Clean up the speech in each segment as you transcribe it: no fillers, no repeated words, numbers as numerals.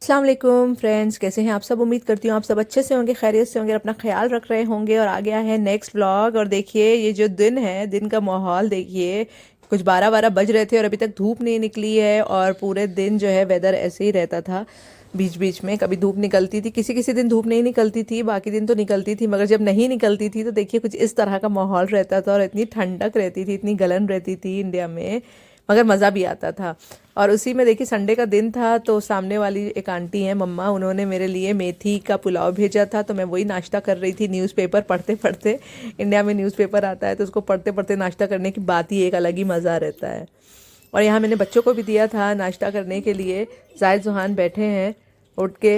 अस्सलाम वालेकुम फ्रेंड्स, कैसे हैं आप सब। उम्मीद करती हूँ आप सब अच्छे से होंगे, खैरियत से होंगे, अपना ख्याल रख रहे होंगे। और आ गया है नेक्स्ट व्लॉग। और देखिए ये जो दिन है, दिन का माहौल देखिए, कुछ 12-12 बज रहे थे और अभी तक धूप नहीं निकली है। और पूरे दिन जो है वेदर ऐसे ही रहता था। बीच बीच में कभी धूप निकलती थी, किसी किसी दिन धूप नहीं निकलती थी, बाकी दिन तो निकलती थी। मगर जब नहीं निकलती थी तो देखिए कुछ इस तरह का माहौल रहता था और इतनी ठंडक रहती थी, इतनी गलन रहती थी इंडिया में, मगर मज़ा भी आता था। और उसी में देखिए संडे का दिन था तो सामने वाली एक आंटी हैं मम्मा, उन्होंने मेरे लिए मेथी का पुलाव भेजा था। तो मैं वही नाश्ता कर रही थी न्यूज़पेपर पढ़ते पढ़ते। इंडिया में न्यूज़पेपर आता है तो उसको पढ़ते पढ़ते नाश्ता करने की बात ही एक अलग ही मज़ा रहता है। और यहाँ मैंने बच्चों को भी दिया था नाश्ता करने के लिए। जायद जुहान बैठे हैं उठ के।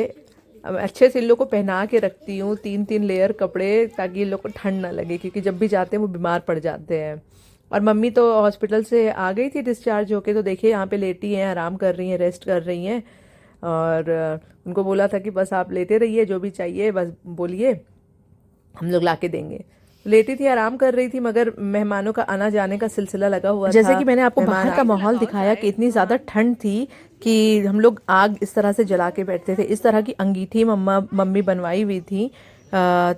अब अच्छे से इन लोग को पहना के रखती हूँ 3-3 लेयर कपड़े, ताकि इन लोग को ठंड ना लगे, क्योंकि जब भी जाते हैं वो बीमार पड़ जाते हैं। और मम्मी तो हॉस्पिटल से आ गई थी डिस्चार्ज होके, तो देखिए यहाँ पे लेटी हैं, आराम कर रही हैं, रेस्ट कर रही हैं। और उनको बोला था कि बस आप लेटे रहिए, जो भी चाहिए बस बोलिए, हम लोग ला के देंगे। लेटी थी, आराम कर रही थी, मगर मेहमानों का आना जाने का सिलसिला लगा हुआ था। जैसे कि मैंने आपको बाहर का माहौल दिखाया कि इतनी ज़्यादा ठंड थी कि हम लोग आग इस तरह से जला के बैठते थे। इस तरह की अंगीठी मम्मी बनवाई हुई थी।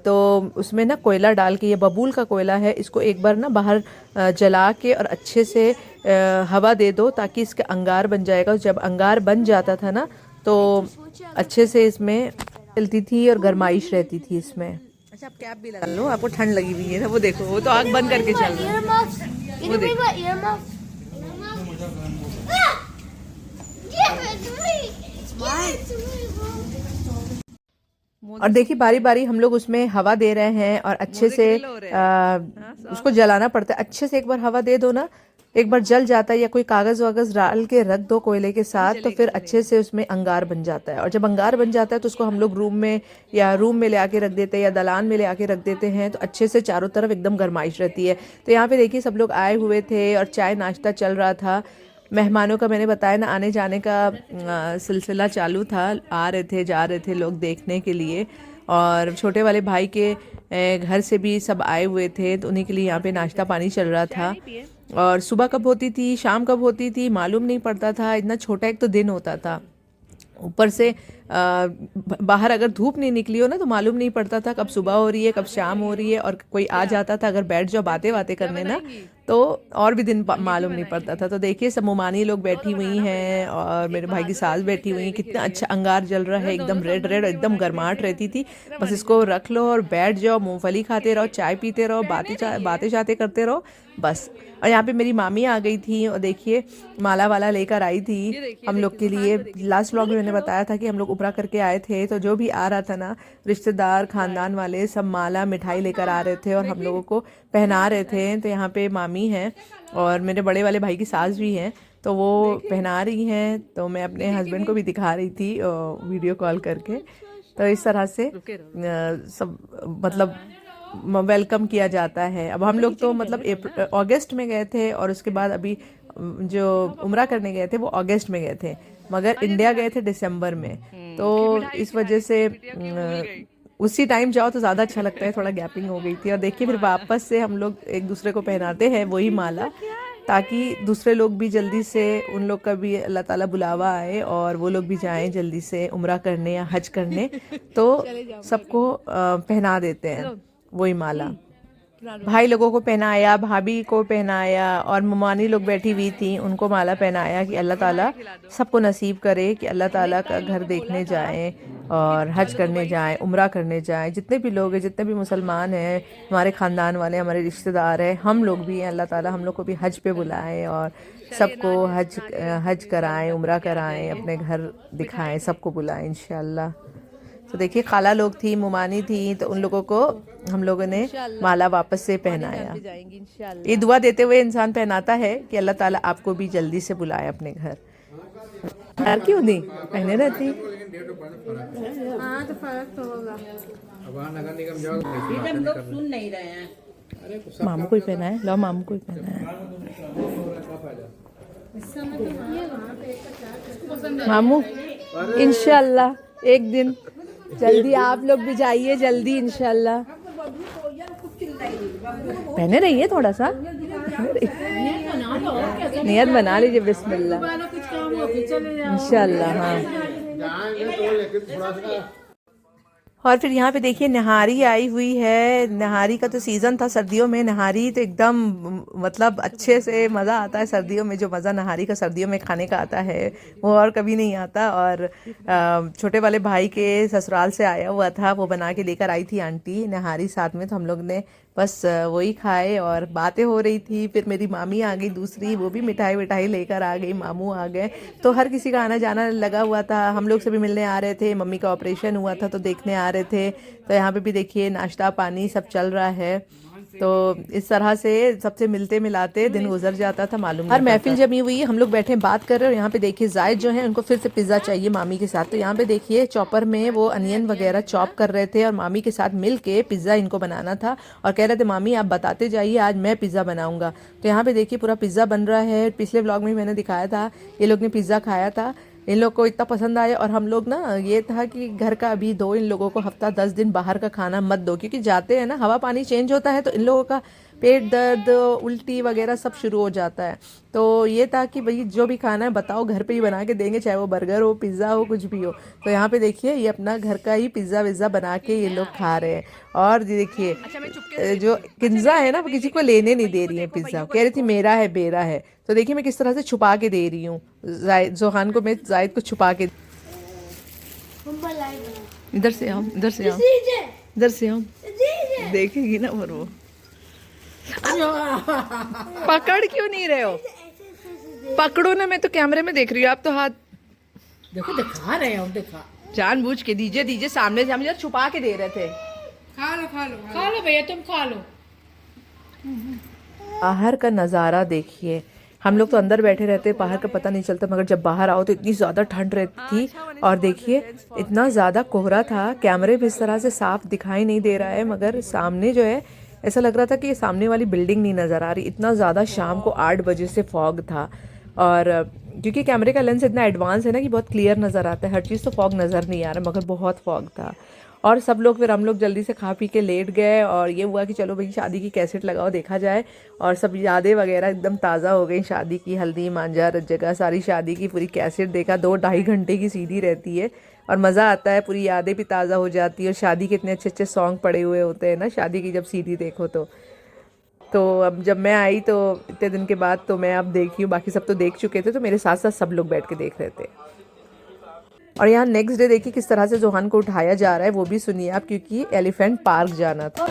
तो उसमें ना कोयला डाल के, ये बबूल का कोयला है, इसको एक बार ना बाहर जला के और अच्छे से हवा दे दो ताकि इसका अंगार बन जाएगा। जब अंगार बन जाता था ना तो अच्छे से इसमें चलती थी और गर्माइश रहती थी इसमें। अच्छा, आप कैप भी लगा लो, आपको ठंड लगी हुई है ना। वो देखो, वो तो आग बंद करके चल रहा है। वो देखो, और देखिए बारी बारी हम लोग उसमें हवा दे रहे हैं और अच्छे से उसको जलाना पड़ता है। अच्छे से एक बार हवा दे दो ना, एक बार जल जाता है, या कोई कागज़ वागज़ डाल के रख दो कोयले के साथ, तो फिर अच्छे से उसमें अंगार बन जाता है। और जब अंगार बन जाता है तो उसको हम लोग रूम में ले आके रख देते हैं, या दलान में ले आके रख देते हैं, तो अच्छे से चारों तरफ एकदम गर्माइश रहती है। तो यहाँ पे देखिए सब लोग आए हुए थे और चाय नाश्ता चल रहा था। मेहमानों का मैंने बताया ना, आने जाने का सिलसिला चालू था, आ रहे थे जा रहे थे लोग देखने के लिए। और छोटे वाले भाई के घर से भी सब आए हुए थे, तो उन्हीं के लिए यहाँ पे नाश्ता पानी चल रहा था। और सुबह कब होती थी शाम कब होती थी मालूम नहीं पड़ता था, इतना छोटा एक तो दिन होता था। ऊपर से बाहर अगर धूप नहीं निकली हो ना तो मालूम नहीं पड़ता था कब सुबह हो रही है कब शाम हो रही है। और कोई आ जाता था अगर बैठ जाओ बातें बातें करने ना, तो और भी दिन मालूम नहीं पड़ता था। तो देखिए सब मुमानी लोग बैठी हुई हैं और मेरे भाई की सास बैठी हुई हैं। कितना अच्छा अंगार जल रहा है, एकदम रेड रेड, एकदम गर्माहट रहती थी। बस इसको रख लो और बैठ जाओ, मूंगफली खाते रहो, चाय पीते रहो, बातें शातें करते रहो बस। और यहाँ पे मेरी मामी आ गई थी और देखिए माला वाला लेकर आई थी हम लोग के लिए। लास्ट व्लॉग में मैंने बताया था कि हम लोग उपरा करके आए थे, तो जो भी आ रहा था ना, रिश्तेदार खानदान वाले सब माला मिठाई लेकर आ रहे थे और हम लोगों को पहना रहे थे। तो यहाँ पे मामी हैं और मेरे बड़े वाले भाई की सास भी हैं, तो वो पहना रही हैं। तो मैं अपने हस्बैंड को भी दिखा रही थी वीडियो कॉल करके। तो इस तरह से सब मतलब वेलकम किया जाता है। अब हम लोग तो मतलब अगस्त में गए थे और उसके बाद अभी जो उम्रा करने गए थे वो अगस्त में गए थे, मगर इंडिया गए थे दिसंबर में। तो इस वजह से उसी टाइम जाओ तो ज़्यादा अच्छा लगता है, थोड़ा गैपिंग हो गई थी। और देखिए फिर वापस से हम लोग एक दूसरे को पहनाते हैं वही माला, ताकि दूसरे लोग भी जल्दी से, उन लोग का भी अल्लाह ताला बुलावा आए और वो लोग भी जाएं जल्दी से उम्रा करने या हज करने। तो सबको पहना देते हैं वही माला। भाई लोगों को पहनाया, भाभी को पहनाया, और ममानी लोग बैठी हुई थी उनको माला पहनाया कि अल्लाह ताला सबको नसीब करे कि अल्लाह ताला का घर देखने जाएं और हज करने जाएं, उम्रा करने जाएं। जितने भी लोग हैं, जितने भी मुसलमान हैं, हमारे ख़ानदान वाले, हमारे रिश्तेदार हैं, हम लोग भी हैं, अल्लाह ताला हम लोग को भी हज पे बुलाएं और सबको हज कराएं, उम्रा कराएं, अपने घर दिखाएं, सबको बुलाएं इंशाअल्लाह। तो देखिए खाला लोग थी, मुमानी थी, तो उन लोगों को हम लोगों ने माला वापस से पहनाया। ये दुआ देते हुए इंसान पहनाता है कि अल्लाह ताला आपको भी जल्दी से बुलाए अपने घर। यार क्यों नहीं पहने रहती। हाँ तो फर्क तो होगा। अब वहाँ नगर निगम जाओ, हम लोग सुन नहीं रहे हैं। मामू को ही पहना है, लो मामू को ही पहना है। मामू इंशाल्लाह एक दिन जल्दी आप लोग भी जाइए, जल्दी इंशाल्लाह। पहने रहिए थोड़ा सा, नियत बना लीजिए बिस्मिल्लाह इंशाल्लाह। हाँ जाएंगे तो लेकिन थोड़ा सा और फिर यहाँ पे देखिए नहारी आई हुई है। नहारी का तो सीज़न था सर्दियों में। नहारी तो एकदम मतलब अच्छे से मज़ा आता है सर्दियों में। जो मज़ा नहारी का सर्दियों में खाने का आता है वो और कभी नहीं आता। और छोटे वाले भाई के ससुराल से आया हुआ था, वो बना के लेकर आई थी आंटी नहारी साथ में। तो हम लोग ने बस वही खाए और बातें हो रही थी। फिर मेरी मामी आ गई दूसरी, वो भी मिठाई विठाई लेकर आ गई। मामू आ गए, तो हर किसी का आना जाना लगा हुआ था। हम लोग से भी मिलने आ रहे थे। मम्मी का ऑपरेशन हुआ था तो देखने आ रहे थे। तो यहाँ पे भी देखिए नाश्ता पानी सब चल रहा है। तो इस तरह से सबसे मिलते मिलाते दिन गुजर जाता था, मालूम हर महफिल जमी हुई है। हम लोग बैठे बात कर रहे हैं और यहाँ पे देखिए जायद जो है उनको फिर से पिज़्ज़ा चाहिए मामी के साथ। तो यहाँ पे देखिए चॉपर में वो अनियन वगैरह चॉप कर रहे थे और मामी के साथ मिल के पिज़्ज़ा इनको बनाना था। और कह रहे थे मामी आप बताते जाइए, आज मैं पिज़्ज़ा बनाऊंगा। तो यहाँ पे देखिए पूरा पिज़्ज़ा बन रहा है। पिछले व्लॉग में मैंने दिखाया था, ये लोग ने पिज़्ज़ा खाया था, इन लोग को इतना पसंद आया। और हम लोग ना ये था कि घर का अभी दो, इन लोगों को हफ्ता 10 दिन बाहर का खाना मत दो, क्योंकि जाते हैं ना हवा पानी चेंज होता है तो इन लोगों का पेट दर्द उल्टी वगैरह सब शुरू हो जाता है। तो ये था कि भाई जो भी खाना है बताओ, घर पे ही बना के देंगे, चाहे वो बर्गर हो पिज़्ज़ा हो कुछ भी हो। तो यहाँ पे देखिए ये अपना घर का ही पिज़्ज़ा विज़्ज़ा बना के ये लोग खा रहे हैं। और ये देखिए जो किंजा है ना वो किसी को लेने नहीं दे रही है पिज़्ज़ा, कह रही थी मेरा है मेरा है। तो देखिए मैं किस तरह से छुपा के दे रही हूँ जोहान को, मैं जायद को छुपा के। इधर से आओ, इधर से आओ, इधर से आओ, देखेगी ना और वो पकड़ क्यों नहीं रहे हो? पकड़ो ना, मैं तो कैमरे में देख रही हूँ, आप तो हाथ देखो दिखा रहे हैं, देखा जानबूझ के दीजिए दीजिए सामने से, हम इधर छुपा के दे रहे थे। खा लो खा लो खा लो भैया, तुम खा लो। बाहर का नज़ारा देखिए। हम लोग तो अंदर बैठे रहते, बाहर का पता नहीं चलता, मगर जब बाहर आओ तो इतनी ज़्यादा ठंड रहती थी। और देखिए इतना ज़्यादा कोहरा था, कैमरे भी इस तरह से साफ दिखाई नहीं दे रहा है, मगर सामने जो है ऐसा लग रहा था कि सामने वाली बिल्डिंग नहीं नज़र आ रही। इतना ज़्यादा शाम को 8 बजे से फॉग था। और क्योंकि कैमरे का लेंस इतना एडवांस है ना कि बहुत क्लियर नज़र आता है हर चीज़, तो फॉग नज़र नहीं आ रहा, मगर बहुत फॉग था। और सब लोग फिर हम लोग जल्दी से खा पी के लेट गए। और ये हुआ कि चलो भाई शादी की कैसेट लगाओ देखा जाए। और सब यादें वगैरह एकदम ताज़ा हो गई शादी की, हल्दी मांझा जगह सारी शादी की पूरी कैसेट देखा। 2-2.5 घंटे की सीडी रहती है और मज़ा आता है, पूरी यादें भी ताज़ा हो जाती है। और शादी के इतने अच्छे अच्छे सॉन्ग पड़े हुए होते हैं ना शादी की जब सीडी देखो तो अब जब मैं आई तो इतने दिन के बाद तो मैं अब देखी हूँ, बाकी सब तो देख चुके थे, तो मेरे साथ साथ सब लोग बैठ के देख रहे थे। और यहाँ नेक्स्ट डे देखिए किस तरह से जोहान को उठाया जा रहा है, वो भी सुनिए आप, क्योंकि एलिफेंट पार्क जाना था।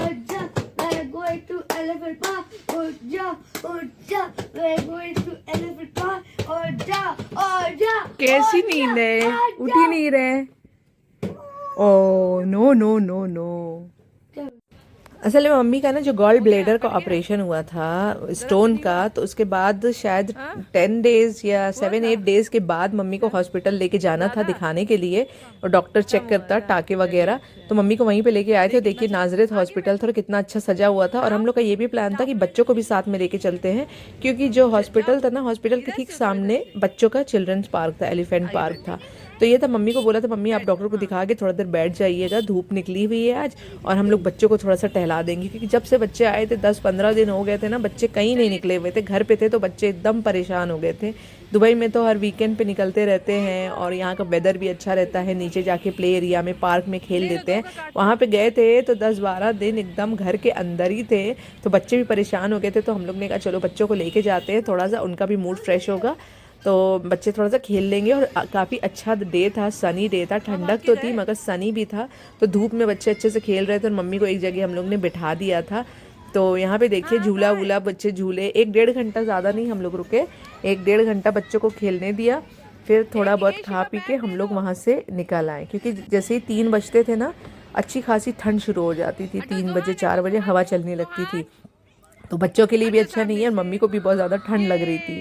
कैसी नींद है, उठ ही नहीं रहे। Oh no no no no. असल में मम्मी का ना जो गॉल ब्लेडर का ऑपरेशन हुआ था स्टोन का, तो उसके बाद शायद 10 डेज या 7-8 डेज के बाद मम्मी को हॉस्पिटल लेके जाना था दिखाने के लिए, और डॉक्टर चेक करता टाके वगैरह। तो मम्मी को वहीं पे लेके आए थे। देखिए नाजरत हॉस्पिटल था और कितना अच्छा सजा हुआ था। और हम लोग का ये भी प्लान था कि बच्चों को भी साथ में लेके चलते हैं, क्योंकि जो हॉस्पिटल था ना, हॉस्पिटल के ठीक सामने बच्चों का चिल्ड्रंस पार्क था, एलिफेंट पार्क था। तो ये था, मम्मी को बोला था मम्मी आप डॉक्टर को दिखा के थोड़ा देर बैठ जाइएगा, धूप निकली हुई है आज, और हम लोग बच्चों को थोड़ा सा टहला देंगे। क्योंकि जब से बच्चे आए थे 10-15 दिन हो गए थे ना, बच्चे कहीं नहीं निकले हुए थे, घर पे थे, तो बच्चे एकदम परेशान हो गए थे। दुबई में तो हर वीकेंड पे निकलते रहते हैं और यहाँ का वेदर भी अच्छा रहता है, नीचे जाके प्ले एरिया में पार्क में खेल लेते हैं। वहाँ पे गए थे तो 10-12 दिन एकदम घर के अंदर ही थे, तो बच्चे भी परेशान हो गए थे। तो हम लोग ने कहा चलो बच्चों को लेके जाते हैं, थोड़ा सा उनका भी मूड फ्रेश होगा, तो बच्चे थोड़ा सा खेल लेंगे। और काफ़ी अच्छा डे था, सनी डे था, ठंडक तो थी मगर सनी भी था, तो धूप में बच्चे अच्छे से खेल रहे थे। और मम्मी को एक जगह हम लोग ने बिठा दिया था। तो यहाँ पे देखिए झूला वूला बच्चे झूले, 1-1.5 घंटा, ज़्यादा नहीं हम लोग रुके, 1-1.5 घंटा बच्चों को खेलने दिया। फिर थोड़ा बहुत खा पी के हम लोग वहाँ से निकल आए, क्योंकि जैसे ही 3 बजते थे ना, अच्छी खासी ठंड शुरू हो जाती थी। 3 बजे 4 बजे हवा चलने लगती थी, तो बच्चों के लिए भी अच्छा नहीं है और मम्मी को भी बहुत ज़्यादा ठंड लग रही थी,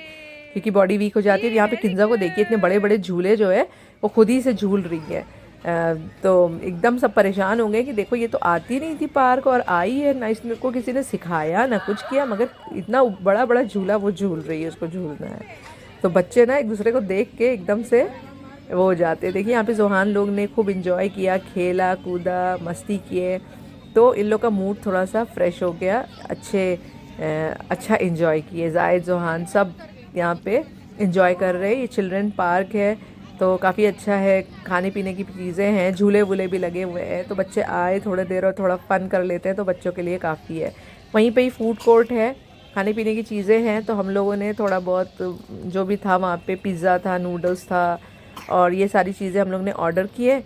क्योंकि बॉडी वीक हो जाती है। यहाँ पे किंजा को देखिए इतने बड़े बड़े झूले जो है वो खुद ही से झूल रही है। तो एकदम सब परेशान हो गए कि देखो ये तो आती नहीं थी पार्क और आई है ना, इसको किसी ने सिखाया ना कुछ किया, मगर इतना बड़ा बड़ा झूला वो झूल रही है, उसको झूलना है। तो बच्चे ना एक दूसरे को देख के एकदम से वो हो जाते। देखिए यहाँ पे जोहान लोग ने खूब इंजॉय किया, खेला कूदा मस्ती किए, तो इन लोग का मूड थोड़ा सा फ्रेश हो गया, अच्छा इंजॉय किए। जायद जोहान सब यहाँ पे इंजॉय कर रहे हैं। ये चिल्ड्रन पार्क है तो काफ़ी अच्छा है, खाने पीने की चीज़ें हैं, झूले वूले भी लगे हुए हैं, तो बच्चे आए थोड़ी देर और थोड़ा फन कर लेते हैं तो बच्चों के लिए काफ़ी है। वहीं पे ही फूड कोर्ट है, खाने पीने की चीज़ें हैं, तो हम लोगों ने थोड़ा बहुत जो भी था वहाँ पे, पिज़्ज़ा था, नूडल्स था और ये सारी चीज़ें हम लोग ने ऑर्डर किए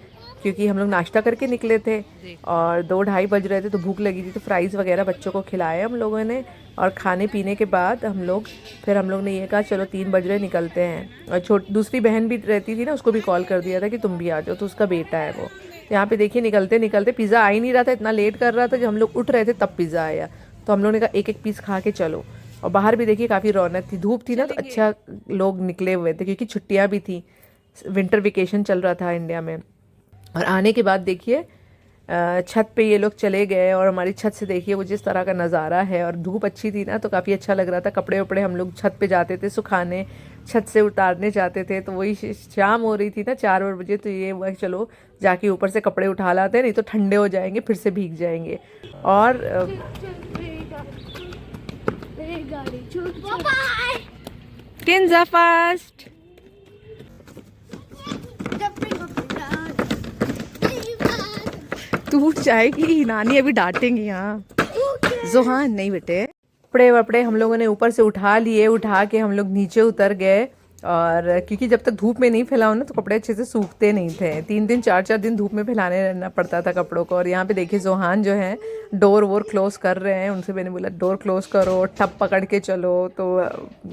क्योंकि हम लोग नाश्ता करके निकले थे और 2-2:30 बज रहे थे तो भूख लगी थी, तो फ्राइज़ वगैरह बच्चों को खिलाए हम लोगों ने। और खाने पीने के बाद हम लोग ने ये कहा चलो 3 बज रहे निकलते हैं। और दूसरी बहन भी रहती थी ना, उसको भी कॉल कर दिया था कि तुम भी आ जाओ, तो उसका बेटा है वो। तो यहाँ पे देखिए निकलते निकलते पिज़्ज़ा आ ही नहीं रहा था, इतना लेट कर रहा था, जब हम लोग उठ रहे थे तब पिज़्ज़ा आया। तो हम लोग ने कहा एक एक पीस खा के चलो। और बाहर भी देखिए काफ़ी रौनक थी, धूप थी ना तो अच्छा लोग निकले हुए थे क्योंकि छुट्टियाँ भी थी, विंटर वेकेशन चल रहा था इंडिया में। और आने के बाद देखिए छत पे ये लोग चले गए और हमारी छत से देखिए वो जिस तरह का नज़ारा है, और धूप अच्छी थी ना तो काफ़ी अच्छा लग रहा था। कपड़े वपड़े हम लोग छत पे जाते थे सुखाने, छत से उतारने जाते थे, तो वही शाम हो रही थी ना 4 बजे, तो ये वह चलो जाके ऊपर से कपड़े उठा लाते, नहीं तो ठंडे हो जाएंगे फिर से भीग जाएंगे। और किंजा फास्ट टूट जाएगी, नानी अभी डांटेंगी। यहाँ जोहान नहीं बेटे। कपड़े वपड़े हम लोगों ने ऊपर से उठा लिए, उठा के हम लोग नीचे उतर गए। और क्योंकि जब तक धूप में नहीं फैलाओ ना तो कपड़े अच्छे से सूखते नहीं थे, 3 दिन 4 दिन धूप में फैलाने रहना पड़ता था कपड़ों को। और यहाँ पे देखिए जोहान जो है डोर वोर क्लोज कर रहे हैं, उनसे मैंने बोला डोर क्लोज करो, टब पकड़ के चलो, तो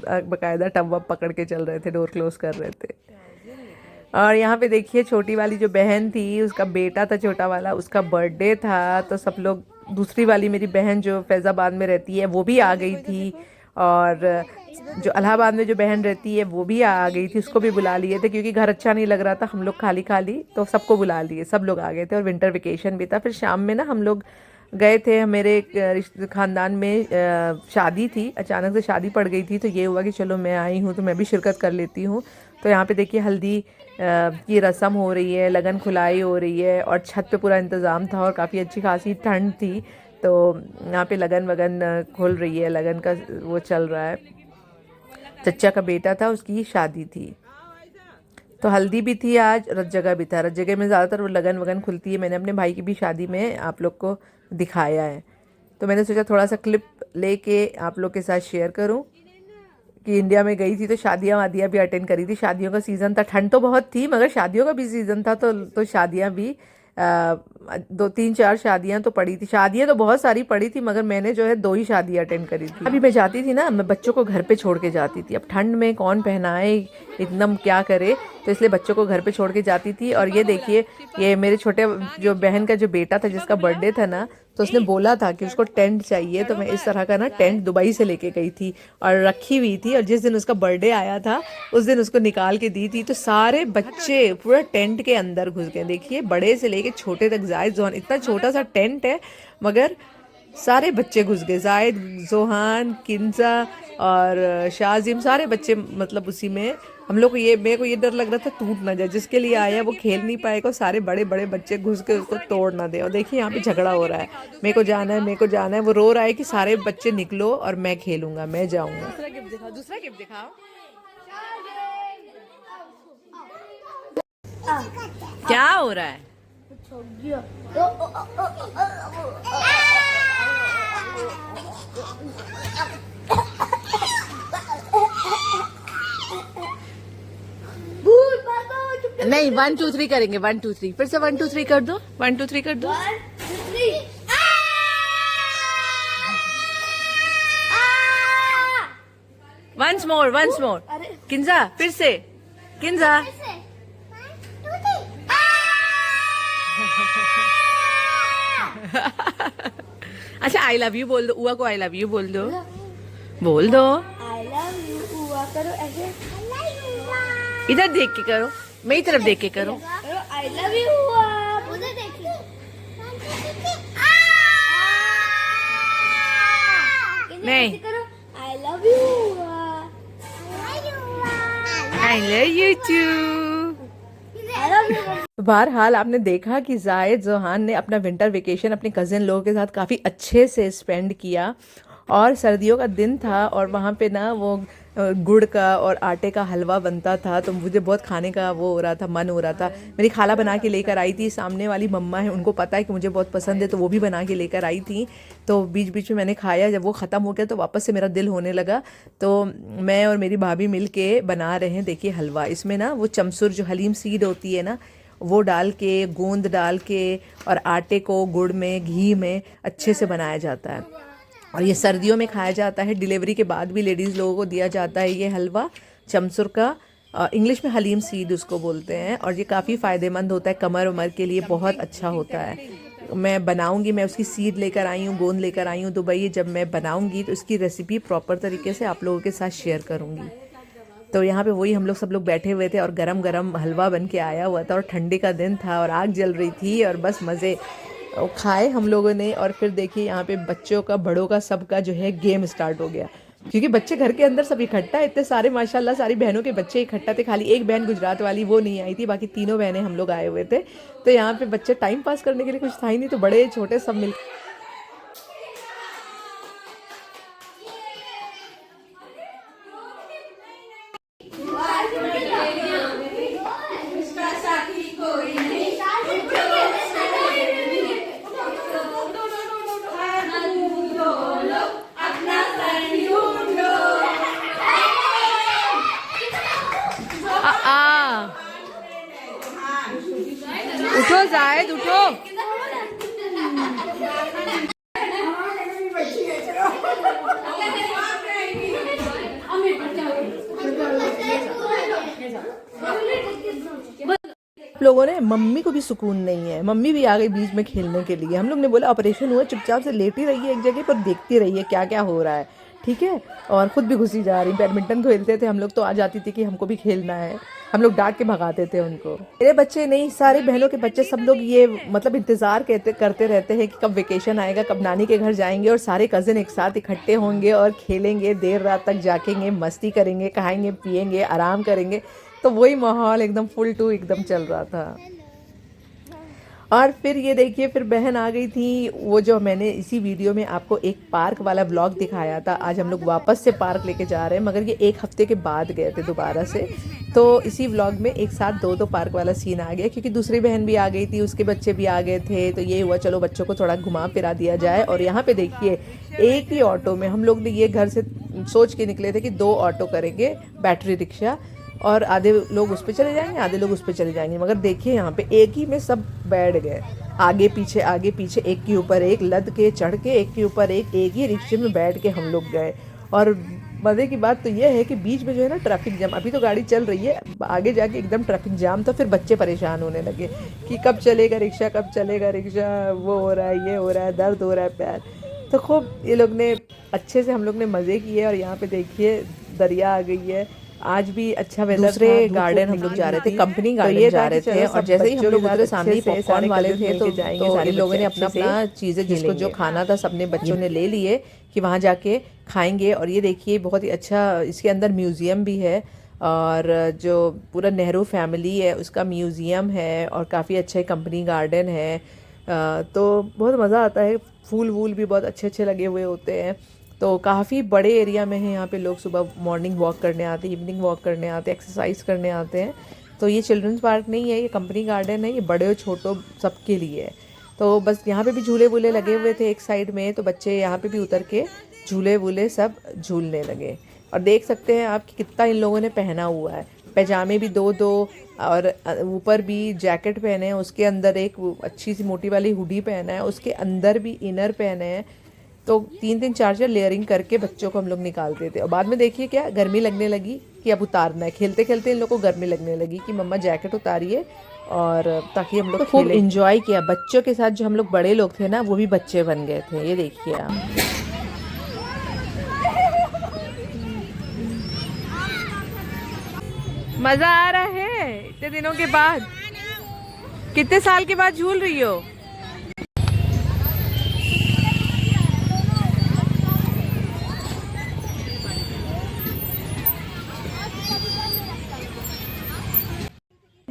बाकायदा टब वब पकड़ के चल रहे थे, डोर क्लोज कर रहे थे। और यहाँ पे देखिए छोटी वाली जो बहन थी, उसका बेटा था छोटा वाला, उसका बर्थडे था, तो सब लोग, दूसरी वाली मेरी बहन जो फैज़ाबाद में रहती है वो भी आ गई थी, और जो इलाहाबाद में जो बहन रहती है वो भी आ गई थी, उसको भी बुला लिए थे क्योंकि घर अच्छा नहीं लग रहा था, हम लोग खाली खाली, तो सबको बुला लिए, सब लोग आ गए थे। और विंटर वेकेशन भी था। फिर शाम में ना हम लोग गए थे, मेरे एक ख़ानदान में शादी थी, अचानक से शादी पड़ गई थी, तो ये हुआ कि चलो मैं आई हूँ तो मैं भी शिरकत कर लेती हूँ। तो यहाँ पे देखिए हल्दी की रस्म हो रही है, लगन खुलाई हो रही है, और छत पे पूरा इंतज़ाम था और काफ़ी अच्छी खासी ठंड थी, तो यहाँ पे लगन वगन खुल रही है, लगन का वो चल रहा है। चचा का बेटा था, उसकी शादी थी, तो हल्दी भी थी आज, रत जगह भी था। रत जगह में ज़्यादातर वो लगन वगन खुलती है, मैंने अपने भाई की भी शादी में आप लोग को दिखाया है, तो मैंने सोचा थोड़ा सा क्लिप लेके आप लोग के साथ शेयर करूं कि इंडिया में गई थी तो शादियां वादियां भी अटेंड करी थी, शादियों का सीज़न था, ठंड तो बहुत थी मगर शादियों का भी सीज़न था, तो शादियां भी 2-3-4 शादियां तो पड़ी थी, शादियां तो बहुत सारी पड़ी थी, मगर मैंने जो है 2 ही शादियां अटेंड करी थी। अभी मैं जाती थी ना, मैं बच्चों को घर पे छोड़ के जाती थी, अब ठंड में कौन पहनाए, एकदम क्या करे, तो इसलिए बच्चों को घर पे छोड़ के जाती थी। और ये देखिए, ये मेरे छोटे जो बहन का जो बेटा था जिसका बर्थडे था ना, तो उसने बोला था कि उसको टेंट चाहिए, तो मैं इस तरह का ना टेंट दुबई से लेके गई थी और रखी हुई थी, और जिस दिन उसका बर्थडे आया था उस दिन उसको निकाल के दी थी, तो सारे बच्चे पूरा टेंट के अंदर घुस गए। देखिए बड़े से लेके छोटे तक, जायद जोहान, इतना छोटा सा टेंट है मगर सारे बच्चे घुस गए, जायद, जोहान, किंजा और शाजिम, सारे बच्चे मतलब उसी में। हम लोग को मेरे को ये डर लग रहा था टूट ना जाए, जिसके लिए आया वो खेल नहीं पाएगा, सारे बड़े बड़े बच्चे घुस के उसको तोड़ ना दे। और देखिए यहाँ पे झगड़ा हो रहा है, मेरे को जाना है, मेरे को जाना है, वो रो रहा है कि सारे बच्चे निकलो और मैं खेलूंगा, मैं जाऊंगा। दूसरा गिफ्ट दिखाओ। क्या हो रहा है? नहीं 1 2 3 करेंगे, 1 2 3 फिर से 1 2 3 कर दो, 1 2 3 कर दो। वंस मोर किंजा, फिर से किंजा। अच्छा आई लव यू बोल दो, उआ को आई लव यू बोल दो, बोल दो। आई लव यू हुआ करो ऐसे, इधर देख के करो, मेरी तरफ देख के करो। आई लव यू हुआ, उधर देखिए। नहीं, करो आई लव यू हुआ, आई लव यू टू। बहरहाल आपने देखा कि जायद जोहान ने अपना विंटर वेकेशन अपने कज़न लोगों के साथ काफ़ी अच्छे से स्पेंड किया, और सर्दियों का दिन था और वहाँ पे ना वो गुड़ का और आटे का हलवा बनता था, तो मुझे बहुत खाने का वो हो रहा था, मन हो रहा था। मेरी खाला बना के लेकर आई थी, सामने वाली मम्मा है, उनको पता है कि मुझे बहुत पसंद है, तो वो भी बना के लेकर आई थी। तो बीच बीच में मैंने खाया, जब वो ख़त्म हो गया तो वापस से मेरा दिल होने लगा। तो मैं और मेरी भाभी मिल के बना रहे हैं, देखिए हलवा। इसमें ना वो चमसुर जो हलीम सीड होती है ना, वो डाल के, गोंद डाल के और आटे को गुड़ में, घी में अच्छे से बनाया जाता है। और ये सर्दियों में खाया जाता है, डिलीवरी के बाद भी लेडीज़ लोगों को दिया जाता है ये हलवा चमसुर का। इंग्लिश में हलीम सीड उसको बोलते हैं, और ये काफ़ी फ़ायदेमंद होता है, कमर उमर के लिए बहुत अच्छा होता है। मैं बनाऊंगी, मैं उसकी सीड लेकर आई हूँ, गोंद लेकर आई हूँ दुबई। जब मैं बनाऊंगी तो उसकी रेसिपी प्रॉपर तरीके से आप लोगों के साथ शेयर करूँगी। तो यहाँ पे वही हम लोग सब लोग बैठे हुए थे और गरम गरम हलवा बन के आया हुआ था, और ठंडी का दिन था और आग जल रही थी, और बस मज़े खाए हम लोगों ने। और फिर देखिए यहाँ पे बच्चों का, बड़ों का, सबका जो है गेम स्टार्ट हो गया, क्योंकि बच्चे घर के अंदर सब इकट्ठा, इतने सारे माशाल्लाह सारी बहनों के बच्चे इकट्ठा थे। खाली एक बहन गुजरात वाली वो नहीं आई थी, बाकी तीनों बहनें हम लोग आए हुए थे। तो यहाँ पे बच्चे टाइम पास करने के लिए कुछ था ही नहीं, तो बड़े छोटे सब मिल उठो जायद उठो। लोगों ने, मम्मी को भी सुकून नहीं है, मम्मी भी आ गई बीच में खेलने के लिए। हम लोग ने बोला ऑपरेशन हुआ, चुपचाप से लेटी रहिए एक जगह पर, देखती रहिए क्या क्या हो रहा है, ठीक है। और खुद भी घुसी जा रही। बैडमिंटन खेलते थे हम लोग, तो आ जाती थी कि हमको भी खेलना है, हम लोग डांट के भगाते थे उनको। मेरे बच्चे नहीं, सारी बहनों के बच्चे, सब लोग ये मतलब इंतज़ार करते रहते हैं कि कब वेकेशन आएगा, कब नानी के घर जाएंगे और सारे कज़न एक साथ इकट्ठे होंगे और खेलेंगे, देर रात तक जागेंगे, मस्ती करेंगे, खाएंगे पिएंगे, आराम करेंगे। तो वही माहौल एकदम फुल टू एकदम चल रहा था। और फिर ये देखिए, फिर बहन आ गई थी। वो जो मैंने इसी वीडियो में आपको एक पार्क वाला व्लॉग दिखाया था, आज हम लोग वापस से पार्क लेके जा रहे हैं, मगर ये एक हफ्ते के बाद गए थे दोबारा से। तो इसी व्लॉग में एक साथ दो पार्क वाला सीन आ गया, क्योंकि दूसरी बहन भी आ गई थी, उसके बच्चे भी आ गए थे। तो ये हुआ चलो बच्चों को थोड़ा घुमा फिरा दिया जाए। और यहाँ पे देखिए, एक ही ऑटो में हम लोग ने ये घर से सोच के निकले थे कि 2 ऑटो करेंगे, बैटरी रिक्शा, और आधे लोग उस पर चले जाएंगे, आधे लोग उस पर चले जाएंगे। मगर देखिए यहाँ पे एक ही में सब बैठ गए, आगे पीछे, एक के ऊपर एक लद के चढ़ के, एक के ऊपर एक ही रिक्शे में बैठ के हम लोग गए। और मज़े की बात तो ये है कि बीच में जो है ना ट्रैफिक जाम, अभी तो गाड़ी चल रही है, आगे जाके एकदम ट्रैफिक जाम। तो फिर बच्चे परेशान होने लगे कि कब चलेगा रिक्शा, वो हो रहा है, ये हो रहा है, दर्द हो रहा है पैर। तो खूब ये लोग ने अच्छे से, हम लोग ने मज़े किए। और यहाँ पे देखिए दरिया आ गई है, आज भी अच्छा वेदर। दूसरे गार्डन हम लोग जा रहे थे, कंपनी गार्डन जा रहे थे, और जैसे ही हम लोग उधर सामने ही पॉपकॉर्न वाले थे, तो सारे लोगों ने अपना अपना चीज़ें, जिसको जो खाना था सबने बच्चों ने ले लिए कि वहाँ जाके खाएंगे। और ये देखिए बहुत ही अच्छा, इसके अंदर म्यूज़ियम भी है, और जो पूरा नेहरू फैमिली है उसका म्यूज़ियम है, और काफ़ी अच्छा कंपनी गार्डन है। तो बहुत मज़ा आता है, फूल वूल भी बहुत अच्छे अच्छे लगे हुए होते हैं। तो काफ़ी बड़े एरिया में है यहाँ पे, लोग सुबह मॉर्निंग वॉक करने आते हैं, इवनिंग वॉक करने आते हैं, एक्सरसाइज करने आते हैं। तो ये चिल्ड्रंस पार्क नहीं है, ये कंपनी गार्डन है, ये बड़े और छोटों सबके लिए है। तो बस यहाँ पे भी झूले वूले लगे हुए थे एक साइड में, तो बच्चे यहाँ पे भी उतर के झूले वूले सब झूलने लगे। और देख सकते हैं आप कि कितना इन लोगों ने पहना हुआ है, पैजामे भी 2 और ऊपर भी जैकेट पहने हैं, उसके अंदर एक अच्छी सी मोटी वाली हुडी पहना है, उसके अंदर भी इनर पहने हैं। तो 3 4 लेयरिंग करके बच्चों को हम लोग निकालते थे। और बाद में देखिए क्या गर्मी लगने लगी कि अब उतारना है, खेलते खेलते इन लोग को गर्मी लगने लगी कि मम्मा जैकेट उतारिए, और ताकि हम लोग खूब इंजॉय किया बच्चों के साथ। जो हम लोग बड़े लोग थे ना, वो भी बच्चे बन गए थे। ये देखिए आप, मज़ा आ रहा है इतने दिनों के बाद। कितने साल के बाद झूल रही हो?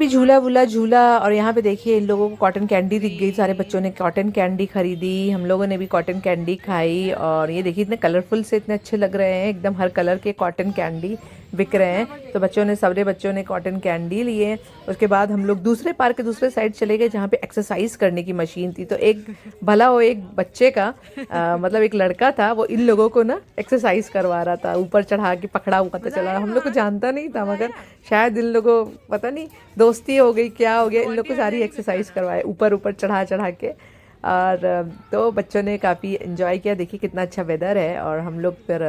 भी झूला वूला झूला। और यहाँ पे देखिए इन लोगों को कॉटन कैंडी दिख गई, सारे बच्चों ने कॉटन कैंडी खरीदी, हम लोगों ने भी कॉटन कैंडी खाई। और ये देखिए इतने कलरफुल से इतने अच्छे लग रहे हैं, एकदम हर कलर के कॉटन कैंडी बिक रहे हैं। तो सारे बच्चों ने कॉटन कैंडी लिए। उसके बाद हम लोग दूसरे पार्क के दूसरे साइड चले गए जहाँ पे एक्सरसाइज करने की मशीन थी। तो एक भला वो एक बच्चे का मतलब एक लड़का था, वो इन लोगों को ना एक्सरसाइज करवा रहा था, ऊपर चढ़ा के पकड़ा हुआ था, चला। हम लोग को जानता नहीं था, मगर शायद इन लोगों को पता नहीं दोस्ती हो गई क्या हो गया, इन लोग को सारी एक्सरसाइज करवाए ऊपर ऊपर चढ़ा चढ़ा के। और तो बच्चों ने काफ़ी एंजॉय किया। देखिए कितना अच्छा वेदर है। और हम लोग फिर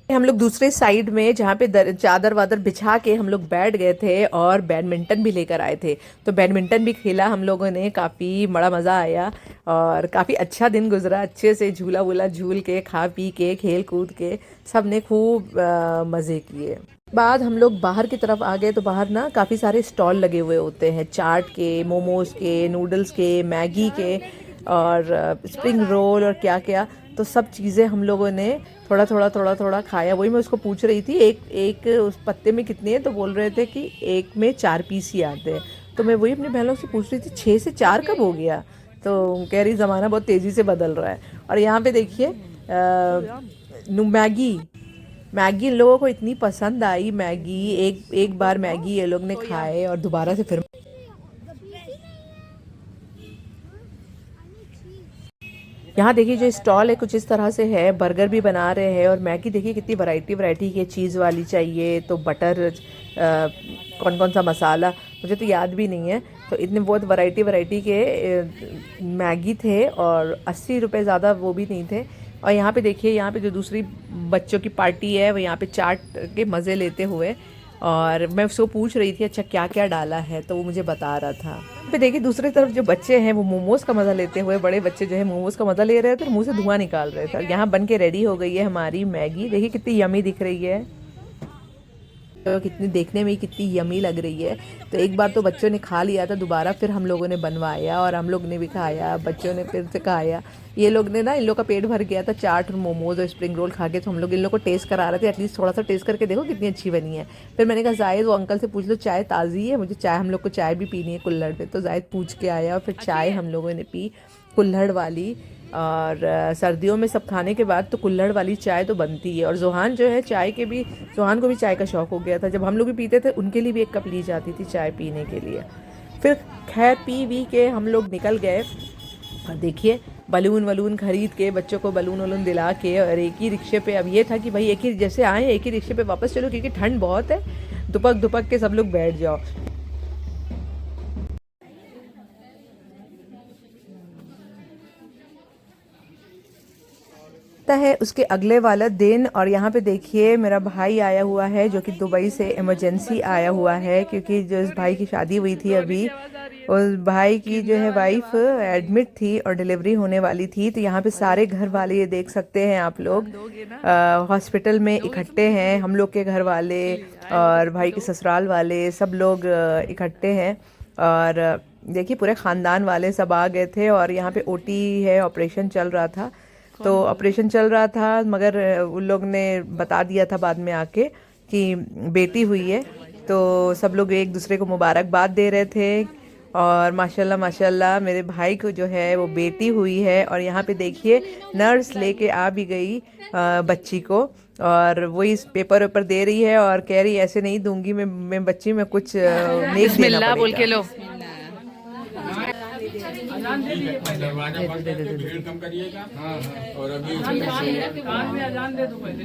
हम लोग दूसरे साइड में जहाँ पे चादर वादर बिछा के हम लोग बैठ गए थे और बैडमिंटन भी लेकर आए थे। तो बैडमिंटन भी खेला हम लोगों ने, काफ़ी बड़ा मज़ा आया और काफ़ी अच्छा दिन गुजरा। अच्छे से झूला वूला झूल के, खा पी के, खेल कूद के सब ने खूब मज़े किए। बाद हम लोग बाहर की तरफ आ गए तो बाहर ना काफ़ी सारे स्टॉल लगे हुए होते हैं, चाट के, मोमोज के, नूडल्स के, मैगी के और स्प्रिंग रोल और क्या क्या। तो सब चीज़ें हम लोगों ने थोड़ा थोड़ा खाया। वही मैं उसको पूछ रही थी एक उस पत्ते में कितने हैं, तो बोल रहे थे कि एक में 4 पीस ही आते हैं। तो मैं वही अपनी बहनों से पूछ रही थी 6 से 4 कब हो गया। तो कह रही ज़माना बहुत तेज़ी से बदल रहा है। और यहाँ पे देखिए मैगी इन लोगों को इतनी पसंद आई। मैगी एक बार मैगी ये लोग ने खाए और दोबारा से फिर यहाँ देखिए जो स्टॉल है कुछ इस तरह से है, बर्गर भी बना रहे हैं और मैगी देखिए कितनी वैरायटी की, चीज़ वाली चाहिए तो बटर, कौन कौन सा मसाला मुझे तो याद भी नहीं है। तो इतने बहुत वैरायटी के मैगी थे और 80 रुपये, ज़्यादा वो भी नहीं थे। और यहाँ पे देखिए, यहाँ पे जो दूसरी बच्चों की पार्टी है वो यहाँ पे चाट के मज़े लेते हुए, और मैं उसको पूछ रही थी अच्छा क्या क्या डाला है, तो वो मुझे बता रहा था। फिर देखिए दूसरी तरफ जो बच्चे हैं वो मोमोज़ का मज़ा लेते हुए, बड़े बच्चे जो है मोमोज़ का मज़ा ले रहे थे और मुंह से धुआं निकाल रहे थे। यहाँ बन के रेडी हो गई है हमारी मैगी, देखिए कितनी यमी दिख रही है, तो कितनी देखने में ही कितनी यमी लग रही है। तो एक बार तो बच्चों ने खा लिया था, दोबारा फिर हम लोगों ने बनवाया और हम लोग ने भी खाया, बच्चों ने फिर से खाया। ये लोग ने ना, इन लोग का पेट भर गया था चाट और मोमोज और स्प्रिंग रोल खा के, तो हम लोग इन लोग को टेस्ट करा रहे थे, एटलीस्ट थोड़ा सा टेस्ट करके देखो कितनी अच्छी बनी है। फिर मैंने कहा जायद वो अंकल से पूछ लो चाय ताज़ी है, मुझे चाय, हम लोग को चाय भी पीनी है कुल्हड़ पे। तो जायद पूछ के आया और फिर चाय हम लोगों ने पी कुल्हड़ वाली। और सर्दियों में सब खाने के बाद तो कुल्हड़ वाली चाय तो बनती है। और जोहान जो है जोहान को भी चाय का शौक़ हो गया था, जब हम लोग भी पीते थे उनके लिए भी एक कप ली जाती थी चाय पीने के लिए। फिर खैर पी वी के हम लोग निकल गए और देखिए बलून वलून खरीद के, बच्चों को बलून वलून दिला के, और एक ही रिक्शे पे, अब ये था कि भाई एक ही जैसे आए एक ही रिक्शे पे वापस चलो, क्योंकि ठंड बहुत है, दुपक के सब लोग बैठ जाओ। है उसके अगले वाला दिन, और यहाँ पे देखिए मेरा भाई आया हुआ है जो कि दुबई से इमरजेंसी आया हुआ है, क्योंकि जो इस भाई की शादी हुई थी अभी, उस भाई की जो है वाइफ एडमिट थी और डिलीवरी होने वाली थी। तो यहाँ पे सारे घर वाले, ये देख सकते हैं आप लोग, हॉस्पिटल में इकट्ठे हैं, हम लोग के घर वाले और भाई के ससुराल वाले सब लोग इकट्ठे हैं। और देखिए पूरे ख़ानदान वाले सब आ गए थे। और यहाँ पे ओटी है, ऑपरेशन चल रहा था, तो ऑपरेशन चल रहा था, मगर उन लोग ने बता दिया था बाद में आके कि बेटी हुई है। तो सब लोग एक दूसरे को मुबारकबाद दे रहे थे। और माशाल्लाह मेरे भाई को जो है वो बेटी हुई है। और यहाँ पे देखिए नर्स लेके आ भी गई बच्ची को, और वो इस पेपर दे रही है और कह रही ऐसे नहीं दूंगी मैं बच्ची में कुछ नेक देना बोल के लो। दरवाजा बंद करके भीड़ कम करिएगा। और अभी बाद में अजान दे दो पहले।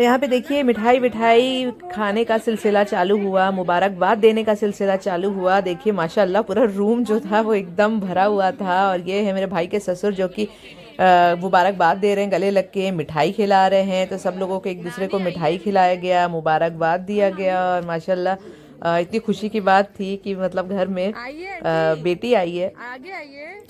यहाँ पे देखिए मिठाई मिठाई खाने का सिलसिला चालू हुआ, मुबारकबाद देने का सिलसिला चालू हुआ। देखिए माशाल्लाह पूरा रूम जो था वो एकदम भरा हुआ था। और ये है मेरे भाई के ससुर जो कि मुबारकबाद दे रहे हैं, गले लग के मिठाई खिला रहे हैं। तो सब लोगों को एक दूसरे को मिठाई खिलाया गया, मुबारकबाद दिया गया। और माशाल्लाह इतनी खुशी की बात थी कि मतलब घर में बेटी आई है।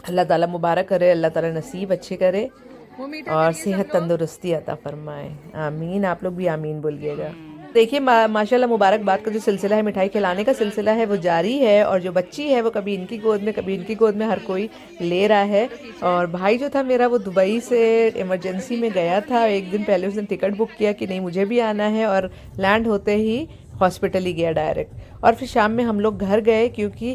अल्लाह ताला मुबारक करे, अल्लाह ताला नसीब अच्छे करे और सेहत तंदुरुस्ती अता फरमाए। आमीन। आप लोग भी आमीन बोलिएगा। देखिए माशाल्लाह मुबारकबाद का जो सिलसिला है, मिठाई खिलाने का सिलसिला है, वो जारी है। और जो बच्ची है वो कभी इनकी गोद में कभी इनकी गोद में हर कोई ले रहा है। और भाई जो था मेरा वो दुबई से इमरजेंसी में गया था। एक दिन पहले उसने टिकट बुक किया कि नहीं मुझे भी आना है, और लैंड होते ही हॉस्पिटल ही गया डायरेक्ट। और फिर शाम में हम लोग घर गए, क्योंकि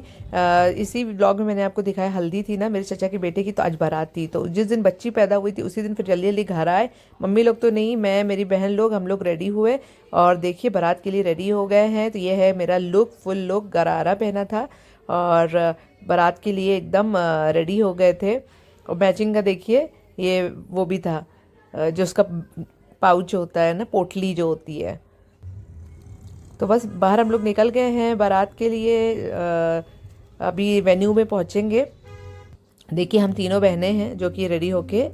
इसी व्लॉग में मैंने आपको दिखाया हल्दी थी ना मेरे चचा के बेटे की, तो आज बारात थी। तो जिस दिन बच्ची पैदा हुई थी उसी दिन फिर जल्दी जल्दी घर आए। मम्मी लोग तो नहीं, मैं मेरी बहन लोग हम लोग रेडी हुए और देखिए बारात के लिए रेडी हो गए हैं। तो ये है मेरा लुक, फुल लुक, गरारा पहना था और बारात के लिए एकदम रेडी हो गए थे। और मैचिंग का देखिए ये वो भी था जो उसका पाउच होता है ना, पोटली जो होती है। तो बस बाहर हम लोग निकल गए हैं बारात के लिए। अभी वेन्यू में पहुंचेंगे। देखिए हम तीनों बहनें हैं जो कि रेडी होके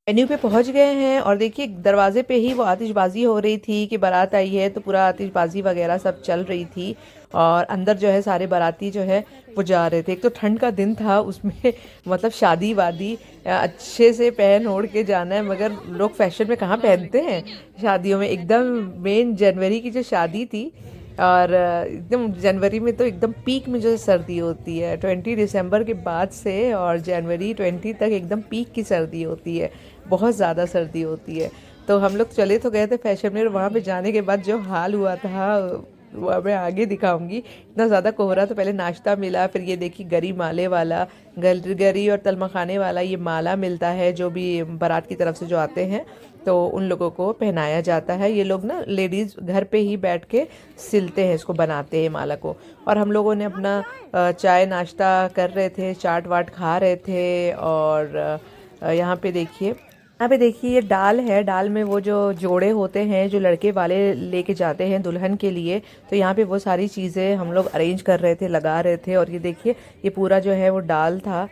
वेन्यू पे पहुंच गए हैं। और देखिए दरवाजे पे ही वो आतिशबाजी हो रही थी कि बारात आई है, तो पूरा आतिशबाजी वगैरह सब चल रही थी। और अंदर जो है सारे बाराती जो है वो जा रहे थे। एक तो ठंड का दिन था, उसमें मतलब शादी वादी अच्छे से पहन ओढ़ के जाना है, मगर लोग फैशन में कहाँ पहनते हैं शादियों में। एकदम मेन जनवरी की जो शादी थी, और एकदम जनवरी में तो एकदम पीक में जो सर्दी होती है, 20 दिसंबर के बाद से और जनवरी 20 तक एकदम पीक की सर्दी होती है, बहुत ज़्यादा सर्दी होती है। तो हम लोग चले तो गए थे फैशन में, और वहाँ पे जाने के बाद जो हाल हुआ था वो मैं आगे दिखाऊंगी। इतना ज़्यादा कोहरा। तो पहले नाश्ता मिला, फिर ये देखिए गरी माले वाला, गरी और तलमा खाने वाला ये माला मिलता है जो भी बारात की तरफ से जो आते हैं, तो उन लोगों को पहनाया जाता है। ये लोग ना लेडीज़ घर पे ही बैठ के सिलते हैं, इसको बनाते हैं माला को। और हम लोगों ने अपना चाय नाश्ता कर रहे थे, चाट वाट खा रहे थे। और यहाँ पे देखिए ये डाल है। डाल में वो जो जोड़े होते हैं जो लड़के वाले लेके जाते हैं दुल्हन के लिए, तो यहाँ पे वो सारी चीज़ें हम लोग अरेंज कर रहे थे, लगा रहे थे। और ये देखिए ये पूरा जो है वो डाल था,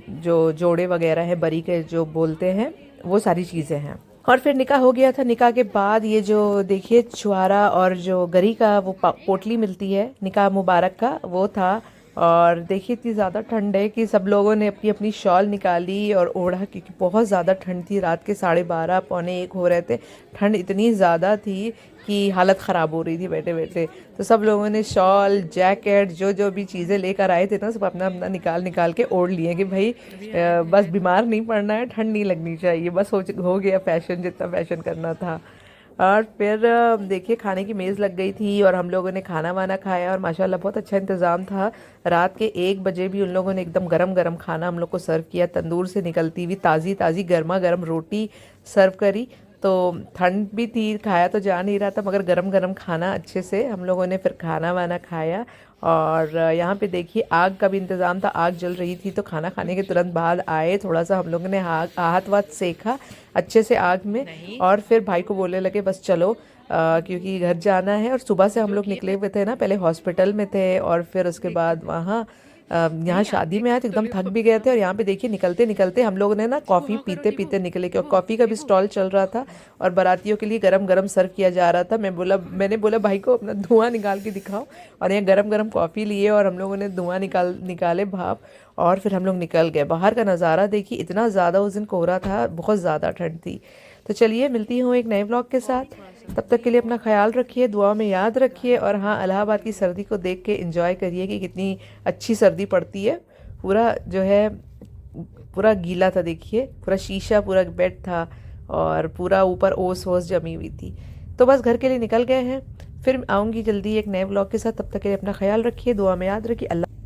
जो जोड़े वगैरह है, बरी के जो बोलते हैं, वो सारी चीज़ें हैं। और फिर निकाह हो गया था। निकाह के बाद ये जो देखिए छुआरा और जो गरी का वो पोटली मिलती है निकाह मुबारक का, वो था। और देखिए इतनी ज़्यादा ठंड है कि सब लोगों ने अपनी अपनी शॉल निकाली और ओढ़ा, क्योंकि बहुत ज़्यादा ठंड थी। रात के 12:30 पौने 1 हो रहे थे। ठंड इतनी ज़्यादा थी कि हालत ख़राब हो रही थी बैठे बैठे। तो सब लोगों ने शॉल, जैकेट, जो भी चीज़ें लेकर आए थे ना, सब अपना अपना निकाल के ओढ़ लिए कि भाई बस बीमार नहीं पड़ना है, ठंड नहीं लगनी चाहिए, बस हो गया फैशन, जितना फैशन करना था। और फिर देखिए खाने की मेज़ लग गई थी और हम लोगों ने खाना वाना खाया, और माशाल्लाह बहुत अच्छा इंतज़ाम था। रात के 1 बजे भी उन लोगों ने एकदम गरम गरम खाना हम लोग को सर्व किया। तंदूर से निकलती हुई ताज़ी ताज़ी गर्मा गर्म रोटी सर्व करी। तो ठंड भी थी, खाया तो जा नहीं रहा था, मगर गरम गरम खाना अच्छे से हम लोगों ने फिर खाना वाना खाया। और यहाँ पे देखिए आग का भी इंतज़ाम था, आग जल रही थी। तो खाना खाने के तुरंत बाद आए, थोड़ा सा हम लोगों ने हाथ वाथ सेका अच्छे से आग में, और फिर भाई को बोलने लगे बस चलो क्योंकि घर जाना है। और सुबह से हम लोग निकले हुए थे ना, पहले हॉस्पिटल में थे और फिर उसके बाद वहाँ यहाँ शादी में आए तो एकदम थक भी गए थे। और यहाँ पे देखिए निकलते निकलते हम लोग ने ना कॉफ़ी पीते पीते निकले, क्योंकि कॉफ़ी का भी स्टॉल चल रहा था और बारातियों के लिए गरम गरम सर्व किया जा रहा था। मैंने बोला भाई को अपना धुआं निकाल के दिखाओ, और यहाँ गरम गरम कॉफ़ी लिए और हम लोगों ने धुआं निकाले भाप, और फिर हम लोग निकल गए। बाहर का नज़ारा देखिए, इतना ज़्यादा उस दिन कोहरा था, बहुत ज़्यादा ठंड थी। तो चलिए मिलती हूँ एक नए व्लॉग के साथ, तब तक के लिए अपना ख्याल रखिए, दुआ में याद रखिए। और हाँ, इलाहाबाद की सर्दी को देख के एंजॉय करिए कि कितनी अच्छी सर्दी पड़ती है। पूरा जो है पूरा गीला था, देखिए पूरा शीशा, पूरा बेड था और पूरा ऊपर ओस जमी हुई थी। तो बस घर के लिए निकल गए हैं, फिर आऊँगी जल्दी एक नए व्लॉग के साथ। तब तक के लिए अपना ख्याल रखिए, दुआ में याद रखिए। अल्लाह।